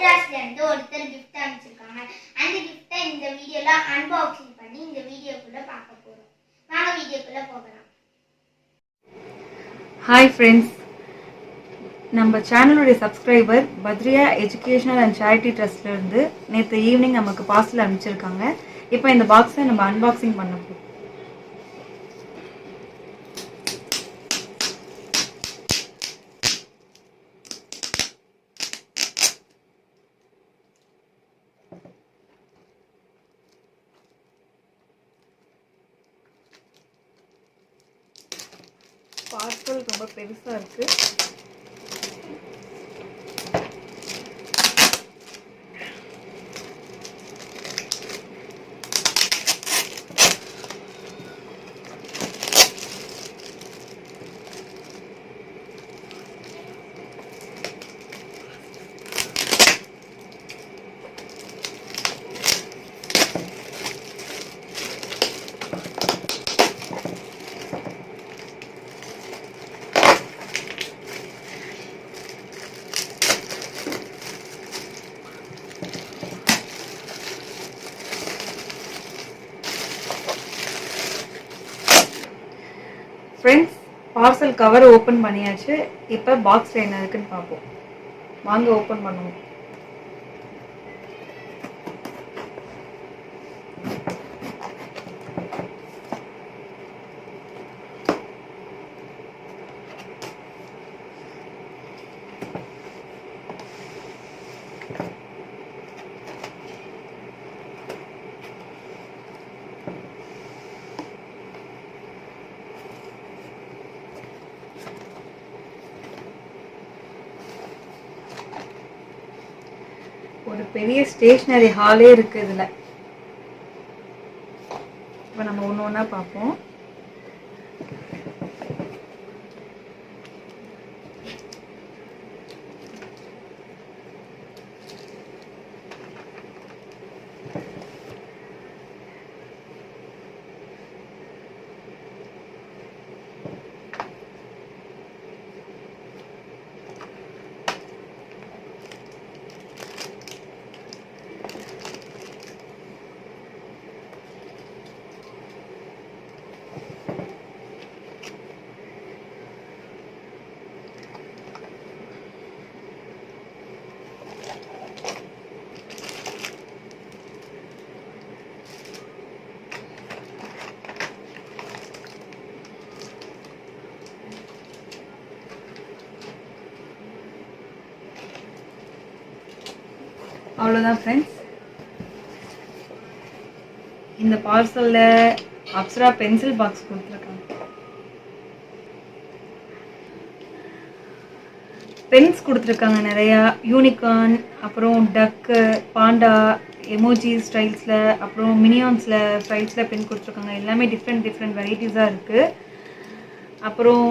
மெட்ராஸ்ல இருந்து ஒருத்தர் gift அனுப்பிச்சிருக்காங்க. அந்த gift இந்த வீடியோல அன்பாக்சிங் பண்ணி இந்த வீடியோக்குள்ள பார்க்க போறோம். வாங்க வீடியோக்குள்ள போகலாம். Hi friends, நம்ம சேனலுடைய சப்ஸ்கிரைபர் பத்ரியா எஜுகேஷனல் அண்ட் சேரிட்டி ட்ரஸ்ட்ல இருந்து நேற்று ஈவினிங் நமக்கு பார்சல் அனுப்பிச்சிருக்காங்க. இப்போ இந்த பாக்ஸை நம்ம அன்பாக்சிங் பண்ண போறோம். பார்சல் ரொம்ப பெருசா இருக்கு. ஃப்ரெண்ட்ஸ், பார்சல் கவர் ஓப்பன் பண்ணியாச்சு. இப்போ பாக்ஸில் என்ன இருக்குன்னு பார்ப்போம். வாங்க ஓப்பன் பண்ணுவோம். ஒரு பெரிய ஸ்டேஷனரி ஹாலே இருக்கு இதுல. இப்போ நம்ம ஒன்று ஒன்றா பார்ப்போம். அவ்வளோதான் ஃப்ரெண்ட்ஸ். இந்த பார்சலில் அப்சரா பென்சில் பாக்ஸ் கொடுத்துருக்காங்க. பென்ஸ் கொடுத்துருக்காங்க நிறையா. யூனிகார்ன், அப்புறம் டக்கு, பாண்டா, எமோஜி ஸ்டைல்ஸில், அப்புறம் மினியான்ஸில் ஸ்டைல்ஸில் பென் கொடுத்துருக்காங்க. எல்லாமே டிஃப்ரெண்ட் வெரைட்டிஸாக இருக்குது. அப்புறம்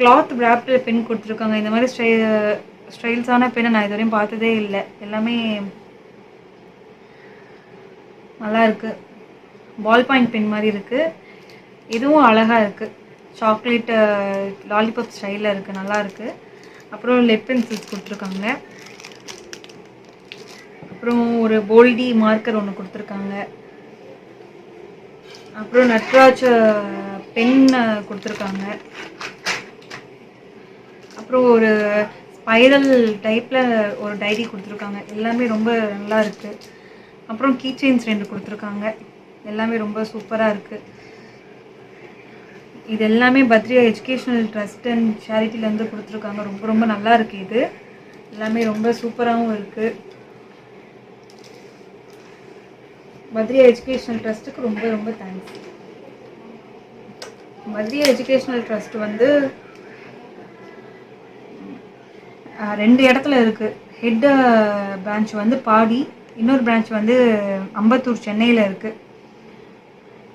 கிளாத் ராப்டில் பென் கொடுத்துருக்காங்க. இந்த மாதிரி ஸ்டைல்ஸான பெண்ணை நான் இது வரையும் பார்த்ததே இல்லை. எல்லாமே நல்லா இருக்குது. பால் பாயிண்ட் பென் மாதிரி இருக்குது. இதுவும் அழகாக இருக்குது. சாக்லேட் லாலிபாப் ஸ்டைலில் இருக்குது, நல்லா இருக்குது. அப்புறம் லெட் பென்சில்ஸ் கொடுத்துருக்காங்க. அப்புறம் ஒரு போல்டி மார்க்கர் ஒன்று கொடுத்துருக்காங்க. அப்புறம் நட்ராஜ் பென் கொடுத்துருக்காங்க. அப்புறம் ஒரு ஸ்பைரல் டைப்பில் ஒரு டைரி கொடுத்துருக்காங்க. எல்லாமே ரொம்ப நல்லா இருக்குது. அப்புறம் கீ செயின்ஸ் 2 கொடுத்துருக்காங்க. எல்லாமே ரொம்ப சூப்பராக இருக்குது. இது எல்லாமே பத்ரியா எஜுகேஷனல் ட்ரஸ்ட் அண்ட் சேரிட்டிலேருந்து கொடுத்துருக்காங்க. ரொம்ப நல்லா இருக்குது. இது எல்லாமே ரொம்ப சூப்பராகவும் இருக்குது. பத்ரியா எஜுகேஷனல் ட்ரஸ்ட்டுக்கு ரொம்ப தேங்க்ஸ். பத்ரியா எஜுகேஷனல் ட்ரஸ்ட் வந்து 2 இடத்துல இருக்குது. ஹெட் பிரான்ச் வந்து பாடி, இன்னொரு பிரான்ச் வந்து அம்பத்தூர் சென்னையில் இருக்குது.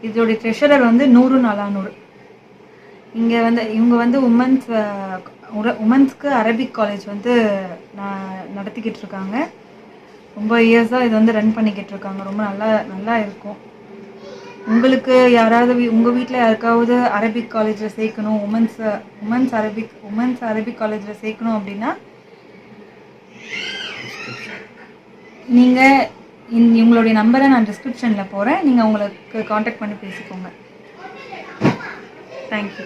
இதோடைய ட்ரெஷரர் வந்து நூருன் அலானூர். இவங்க வந்து உமன்ஸ்க்கு அரபிக் காலேஜ் வந்து நடத்திக்கிட்டு இருக்காங்க. ரொம்ப இயர்ஸாக இது வந்து ரன் பண்ணிக்கிட்டு இருக்காங்க. ரொம்ப நல்லா இருக்கும். உங்களுக்கு யாராவது உங்கள் வீட்டில் யாருக்காவது அரபிக் காலேஜில் சேர்க்கணும், உமன்ஸ் அரபிக் காலேஜில் சேர்க்கணும் அப்படின்னா நீங்கள் உங்களுடைய நம்பரை நான் டிஸ்கிரிப்ஷனில் போகிறேன், நீங்கள் உங்களுக்கு காண்டாக்ட் பண்ணி பேசிக்கோங்க. தேங்க்யூ.